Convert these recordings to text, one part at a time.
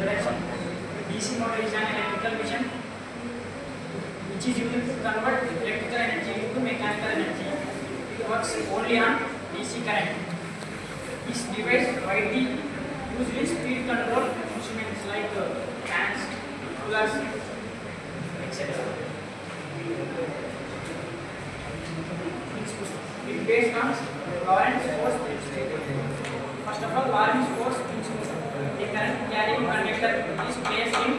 Introduction. DC motor is an electrical machine which is used to convert electrical energy into mechanical energy. It works only on DC current. This device widely used in speed control instruments like fans, coolers, etc. It is based on Lorentz force principle. First of all, Lorentz force principle. A current carrying conductor is placed in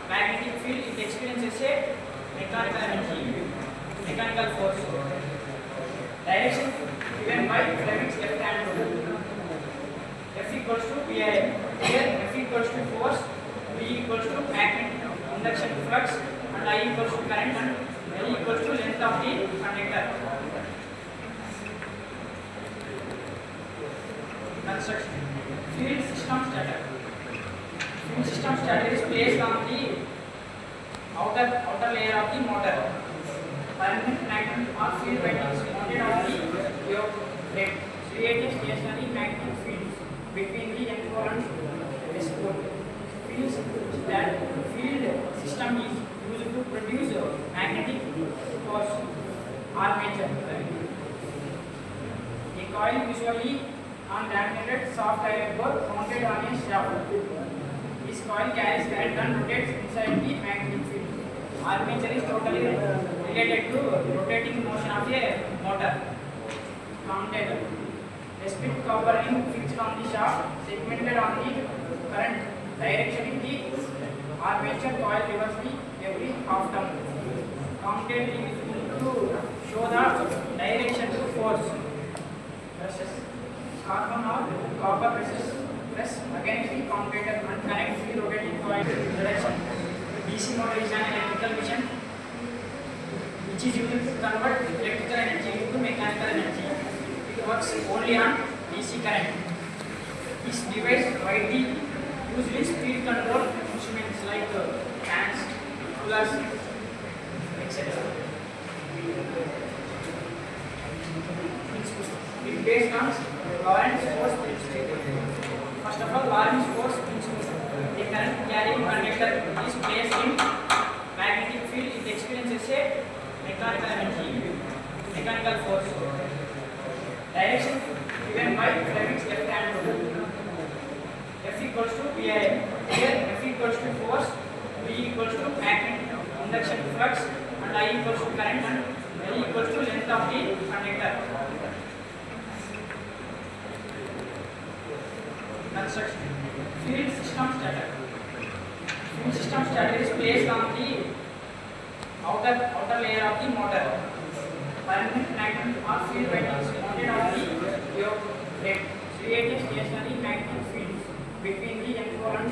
magnetic field. It experiences a mechanical energy, mechanical force. Direction given by Fleming's left hand rule. F equals to VIM. Here F equals to force, V equals to magnetic induction flux, and I equals to current, and L equals to length of the conductor. Construction. Field system stator. Field system stator is placed on the outer layer of the motor. Permanent magnet or field windings mounted on the yoke plate create a stationary magnetic field between the N-pole and S-pole. Field system is used to produce magnetic force armature. A coil usually on laminated soft iron core mounted on a shaft. This coil carries current and rotates inside the magnetic field. Armature is totally related to rotating motion of a motor. Commutator. A split copper ring fixed on the shaft, segmented on the current direction in the armature coil reversely every half turn. Commutator is used to show the direction to force. Brushes. Carbon or copper brushes press against the commutator and connect the rotating coil direction. DC motor is an electrical machine which is used to convert electrical energy into mechanical energy. It works only on DC current. This device widely used in speed control instruments like fans, coolers, etc. It is based on Lorentz force principle. First of all, Lorentz force principle. A current carrying conductor is placed in magnetic field. It experiences a mechanical energy, mechanical force. Direction given by Fleming's left hand rule. F equals to VIM. Here F equals to force, V equals to magnetic induction flux, and I equals to current, and L equals to length of the conductor. Construction. Field system stator. Field system stator is placed on the outer layer of the motor. Permanent magnet or field windings mounted on the yoke plate create a stationary magnetic field between the N-pole and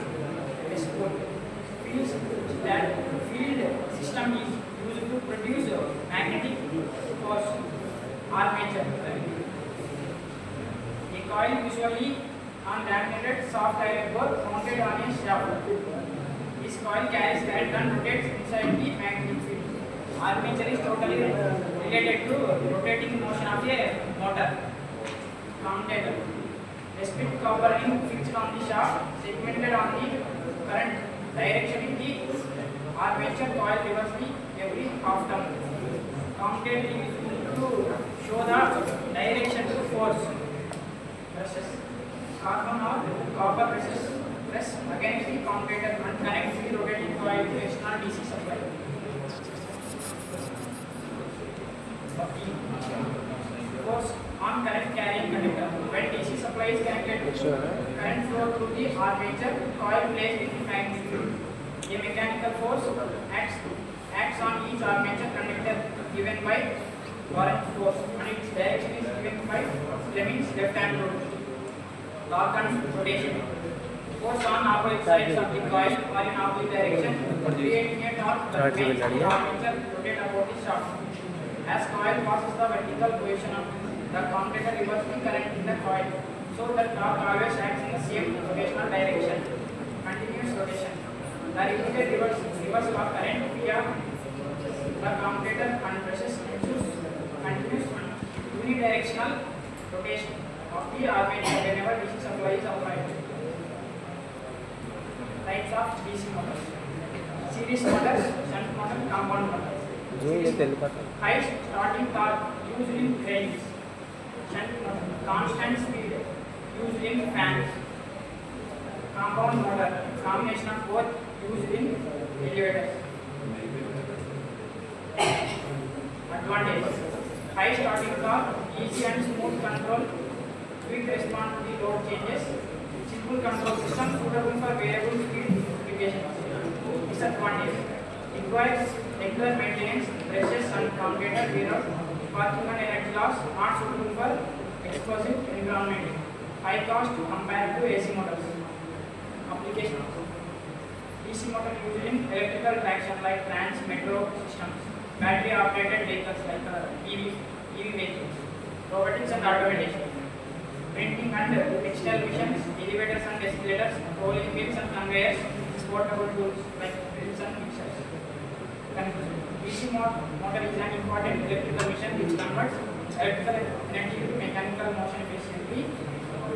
S-pole. Field system is used to produce magnetic force armature. A coil usually on laminated soft iron core mounted on a shaft. This coil carries current and rotates inside the magnetic field. Armature is totally related to rotating motion of a motor. Commutator. A split copper ring fixed on the shaft, segmented on the current direction in the armature coil reversely every half turn. Commutator is used to show the direction to force. Brushes. Carbon or copper brushes press against the commutator and connect the rotating coil to external DC supply. Force on current carrying conductor. When DC supply is connected to current flow through the armature coil placed in the magnetic field. A mechanical force acts on each armature conductor given by Lorentz force, and its direction is given by Fleming's left hand rule. Torque and rotation. Force on opposite sides of the coil or in opposite direction, creating a torque that makes the armature rotate about the shaft. As coil passes the vertical position of the commutator reverses the current in the coil, so the torque always acts in the same rotational direction. Continuous rotation. The repeated reversal of current via the commutator and brushes ensures continuous and unidirectional rotation of the armature whenever DC supply is applied. Types of DC motors: series motor, shunt motor, compound motor. High starting torque used in cranes. Shunt motor, constant speed used in fans. Compound motor, combination of both used in elevators. Advantages: high starting torque, easy and smooth control, quick response to the load changes, simple control system suitable for variable speed applications. Disadvantages: requires regular maintenance, brushes and commutator wear, sparking and energy loss, not suitable for explosive environment. High cost compared to AC motors. Application: DC motor used in electrical traction like trams, metro systems, battery operated vehicles like EV vehicles, robotics and automation, printing and textile missions, elevators and escalators, rolling mills and conveyors, portable tools like drills and mixers. Conclusion: DC motor is an important electrical machine which converts electrical energy to mechanical motion efficiently,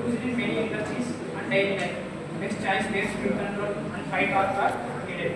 used in many industries and daily life. Best choice where speed control and high torque are needed.